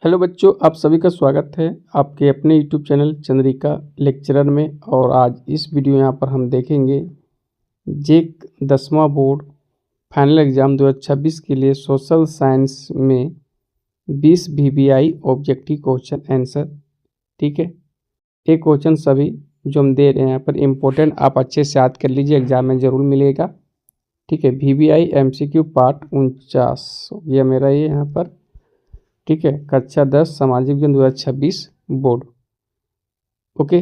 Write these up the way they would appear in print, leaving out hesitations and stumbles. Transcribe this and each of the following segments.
Hello बच्चों, आप सभी का स्वागत है आपके अपने यूट्यूब चैनल चंद्रिका लेक्चरर में। और आज इस वीडियो यहाँ पर हम देखेंगे जेक 10वां बोर्ड फाइनल एग्ज़ाम 2026 के लिए सोशल साइंस में 20 VBI ऑब्जेक्टिव क्वेश्चन आंसर। ठीक है, ये क्वेश्चन सभी जो हम दे रहे हैं यहाँ पर इम्पोर्टेंट, आप अच्छे से याद कर लीजिए, एग्जाम में ज़रूर मिलेगा। ठीक है, VBI MCQ पार्ट 49 हो गया मेरा ये यहाँ पर। ठीक है, कक्षा 10 सामाजिक विज्ञान 2026 बोर्ड। ओके,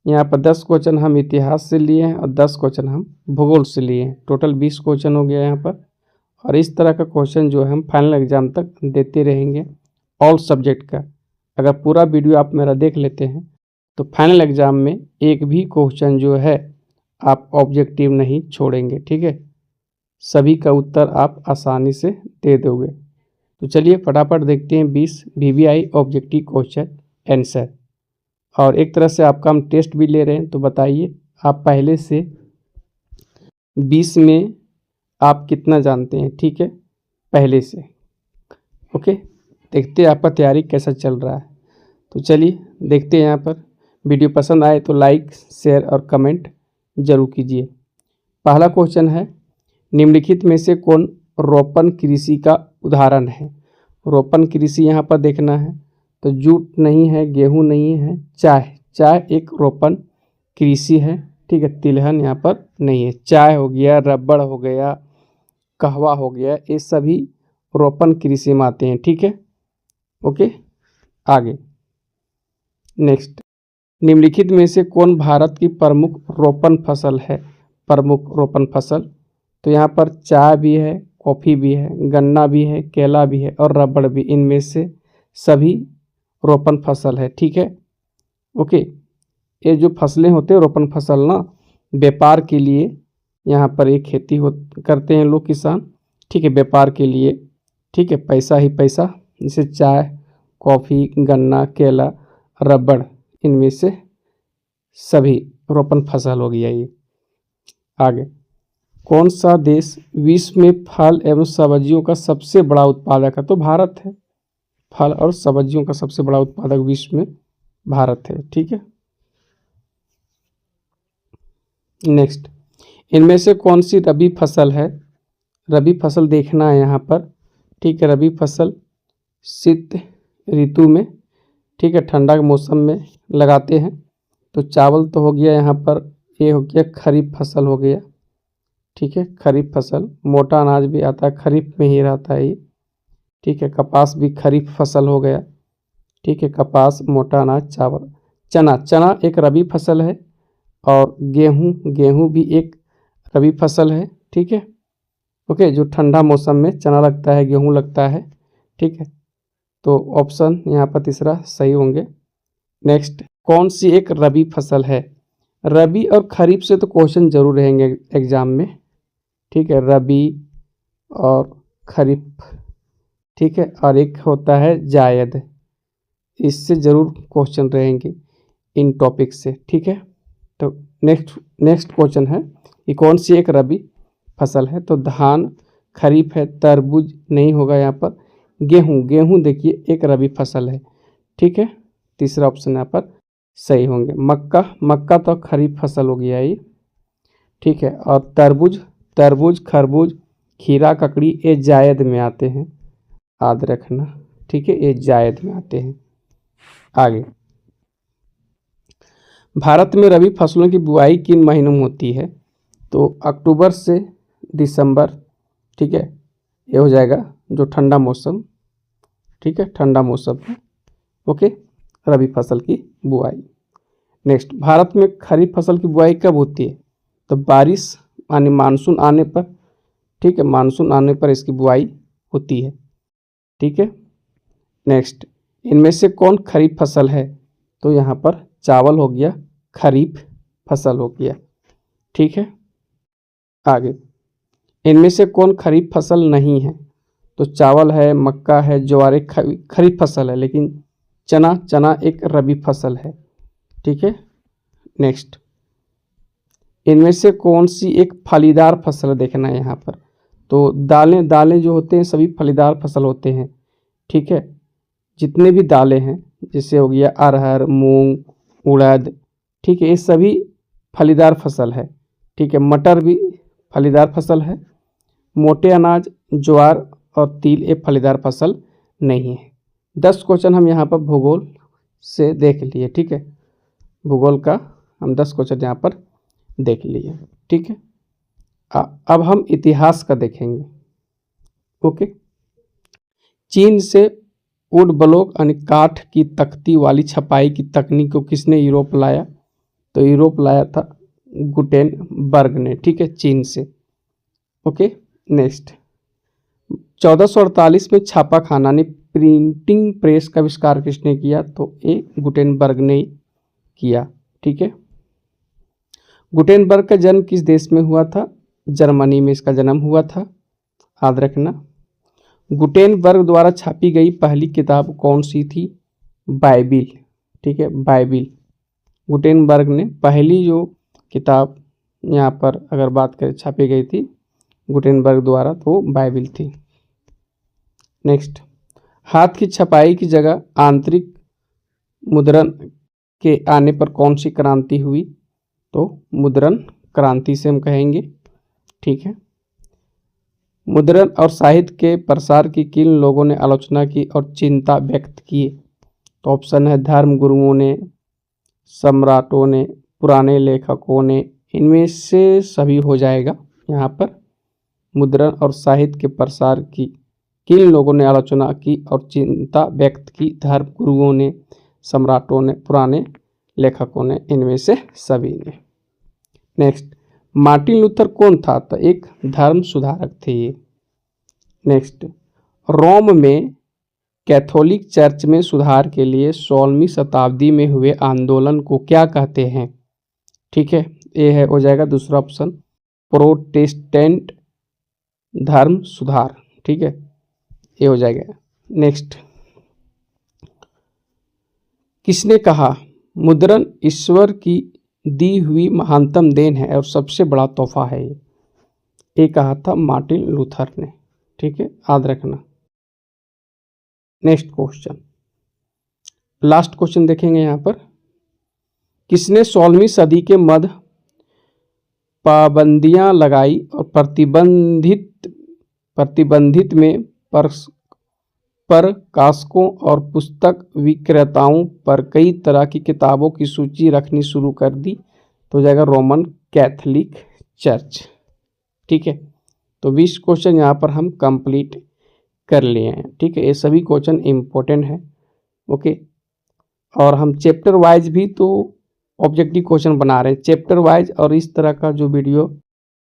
यहाँ पर 10 क्वेश्चन हम इतिहास से लिए हैं और 10 क्वेश्चन हम भूगोल से लिए हैं। टोटल 20 क्वेश्चन हो गया यहाँ पर। और इस तरह का क्वेश्चन जो है हम फाइनल एग्जाम तक देते रहेंगे ऑल सब्जेक्ट का। अगर पूरा वीडियो आप मेरा देख लेते हैं तो फाइनल एग्जाम में एक भी क्वेश्चन जो है आप ऑब्जेक्टिव नहीं छोड़ेंगे। ठीक है, सभी का उत्तर आप आसानी से दे दोगे। तो चलिए फटाफट देखते हैं 20 VBI ऑब्जेक्टिव क्वेश्चन आंसर। और एक तरह से आपका हम टेस्ट भी ले रहे हैं, तो बताइए आप पहले से 20 में आप कितना जानते हैं। ठीक है, पहले से। ओके, देखते हैं आपका तैयारी कैसा चल रहा है। तो चलिए देखते हैं यहाँ पर। वीडियो पसंद आए तो लाइक शेयर और कमेंट जरूर कीजिए। पहला क्वेश्चन है, निम्नलिखित में से कौन रोपण कृषि का उदाहरण है। रोपण कृषि यहाँ पर देखना है तो जूट नहीं है, गेहूं नहीं है, चाय एक रोपण कृषि है। ठीक है, तिलहन यहाँ पर नहीं है। चाय हो गया, रबड़ हो गया, कहवा हो गया, ये सभी रोपण कृषि में आते हैं। ठीक है, ओके आगे नेक्स्ट, निम्नलिखित में से कौन भारत की प्रमुख रोपण फसल है। प्रमुख रोपण फसल, तो यहाँ पर चाय भी है, कॉफ़ी भी है, गन्ना भी है, केला भी है और रबड़ भी। इनमें से सभी रोपण फसल है। ठीक है, ओके। ये जो फसलें होते हैं रोपण फसल ना, व्यापार के लिए यहाँ पर एक खेती करते हैं लोग, किसान। ठीक है, व्यापार के लिए। ठीक है, पैसा ही पैसा, जैसे चाय, कॉफ़ी, गन्ना, केला, रबड़, इनमें से सभी रोपण फसल हो गया ये। आगे, कौन सा देश विश्व में फल एवं सब्जियों का सबसे बड़ा उत्पादक है। तो भारत है। फल और सब्जियों का सबसे बड़ा उत्पादक विश्व में भारत है। ठीक है, नेक्स्ट, इनमें से कौन सी रबी फसल है। रबी फसल देखना है यहाँ पर। ठीक है, रबी फसल शीत ऋतु में, ठीक है, ठंडा के मौसम में लगाते हैं। तो चावल तो हो गया यहाँ पर, ये हो गया खरीफ फसल हो गया। ठीक है, खरीफ फसल, मोटा अनाज भी आता है, खरीफ में ही रहता है ये। ठीक है, कपास भी खरीफ फसल हो गया। ठीक है, कपास, मोटा अनाज, चावल। चना एक रबी फसल है। और गेहूं भी एक रबी फसल है। ठीक है, ओके, जो ठंडा मौसम में चना लगता है, गेहूं लगता है। ठीक है, तो ऑप्शन यहाँ पर तीसरा सही होंगे। नेक्स्ट, कौन सी एक रबी फसल है। रबी और खरीफ से तो क्वेश्चन जरूर रहेंगे एग्जाम में। ठीक है, रबी और खरीफ। ठीक है, और एक होता है जायद, इससे ज़रूर क्वेश्चन रहेंगे इन टॉपिक से। ठीक है, तो नेक्स्ट क्वेश्चन है कि कौन सी एक रबी फसल है। तो धान खरीफ है, तरबूज नहीं होगा यहाँ पर। गेहूं देखिए एक रबी फसल है। ठीक है, तीसरा ऑप्शन यहाँ पर सही होंगे। मक्का तो खरीफ फसल हो गया ये। ठीक है, और तरबूज, खरबूज, खीरा, ककड़ी, ये जायद में आते हैं, याद रखना। ठीक है, ये जायद में आते हैं। आगे, भारत में रबी फसलों की बुआई किन महीनों में होती है। तो अक्टूबर से दिसंबर। ठीक है, ये हो जाएगा जो ठंडा मौसम। ठीक है, ठंडा मौसम में ओके रबी फसल की बुआई। नेक्स्ट, भारत में खरीफ फसल की बुआई कब होती है। तो बारिश यानी मानसून आने पर। ठीक है, मानसून आने पर इसकी बुआई होती है। ठीक है, नेक्स्ट, इनमें से कौन खरीफ फसल है। तो यहाँ पर चावल हो गया, खरीफ फसल हो गया। ठीक है, आगे, इनमें से कौन खरीफ फसल नहीं है। तो चावल है, मक्का है, ज्वार खरीफ फसल है, लेकिन चना एक रबी फसल है। ठीक है, नेक्स्ट, इनमें से कौन सी एक फलीदार फसल देखना है यहाँ पर। तो दालें जो होते हैं सभी फलीदार फसल होते हैं। ठीक है, जितने भी दालें हैं, जैसे हो गया अरहर, मूंग, उड़द, ठीक है, ये सभी फलीदार फसल है। ठीक है, मटर भी फलीदार फसल है। मोटे अनाज ज्वार और तिल ये फलीदार फसल नहीं है। 10 क्वेश्चन हम यहाँ पर भूगोल से देख लिए। ठीक है, भूगोल का हम 10 क्वेश्चन यहाँ पर देख लिए। ठीक है, अब हम इतिहास का देखेंगे। ओके, चीन से वुड ब्लॉक यानी काठ की तख्ती वाली छपाई की तकनीक को किसने यूरोप लाया? तो यूरोप लाया था गुटेनबर्ग ने। ठीक है, चीन से। ओके, नेक्स्ट 1448 में छापा खाना ने प्रिंटिंग प्रेस का आविष्कार किसने किया? तो ये गुटेनबर्ग ने किया। ठीक है, गुटेनबर्ग का जन्म किस देश में हुआ था? जर्मनी में इसका जन्म हुआ था, याद रखना। गुटेनबर्ग द्वारा छापी गई पहली किताब कौन सी थी? बाइबिल। ठीक है, बाइबिल। गुटेनबर्ग ने पहली जो किताब यहाँ पर अगर बात करें छापी गई थी गुटेनबर्ग द्वारा, तो बाइबिल थी। नेक्स्ट, हाथ की छपाई की जगह आंतरिक मुद्रण के आने पर कौन सी क्रांति हुई? तो मुद्रण क्रांति से हम कहेंगे। ठीक है, मुद्रण और साहित्य के प्रसार की किन लोगों ने आलोचना की और चिंता व्यक्त की? तो ऑप्शन है धर्म गुरुओं ने, सम्राटों ने, पुराने लेखकों ने, इनमें से सभी हो जाएगा यहाँ पर। मुद्रण और साहित्य के प्रसार की किन लोगों ने आलोचना की और चिंता व्यक्त की? धर्म गुरुओं ने, सम्राटों ने, पुराने लेखकों ने, इनमें से सभी ने। नेक्स्ट, मार्टिन लूथर कौन था? तो एक धर्म सुधारक थे ये। नेक्स्ट, रोम में कैथोलिक चर्च में सुधार के लिए 16वीं शताब्दी में हुए आंदोलन को क्या कहते हैं? ठीक है, ये है हो जाएगा दूसरा ऑप्शन, प्रोटेस्टेंट धर्म सुधार। ठीक है, ये हो जाएगा। नेक्स्ट, किसने कहा मुद्रण ईश्वर की दी हुई महानतम देन है और सबसे बड़ा तोहफा है? ये कहा था मार्टिन लूथर ने। ठीक है, याद रखना। नेक्स्ट क्वेश्चन, लास्ट क्वेश्चन देखेंगे यहाँ पर। किसने 16वीं सदी के मध्य पाबंदियां लगाई और प्रतिबंधित में प्रकाशकों और पुस्तक विक्रेताओं पर कई तरह की किताबों की सूची रखनी शुरू कर दी? तो हो जाएगा रोमन कैथोलिक चर्च। ठीक है, तो 20 क्वेश्चन यहाँ पर हम कंप्लीट कर लिए हैं। ठीक है, ये सभी क्वेश्चन इम्पोर्टेंट है। ओके, और हम चैप्टर वाइज भी तो ऑब्जेक्टिव क्वेश्चन बना रहे हैं, चैप्टर वाइज। और इस तरह का जो वीडियो,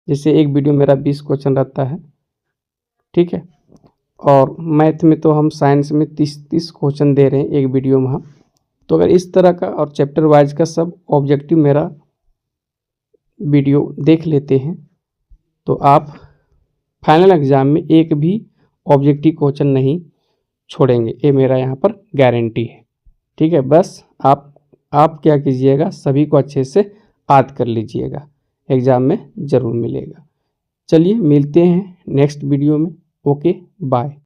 जैसे एक वीडियो मेरा 20 क्वेश्चन रहता है। ठीक है, और मैथ में तो हम साइंस में 30 क्वेश्चन दे रहे हैं एक वीडियो में हम। तो अगर इस तरह का और चैप्टर वाइज का सब ऑब्जेक्टिव मेरा वीडियो देख लेते हैं तो आप फाइनल एग्जाम में एक भी ऑब्जेक्टिव क्वेश्चन नहीं छोड़ेंगे, ये मेरा यहाँ पर गारंटी है। ठीक है, बस आप क्या कीजिएगा, सभी को अच्छे से याद कर लीजिएगा, एग्ज़ाम में ज़रूर मिलेगा। चलिए मिलते हैं नेक्स्ट वीडियो में। Okay, bye.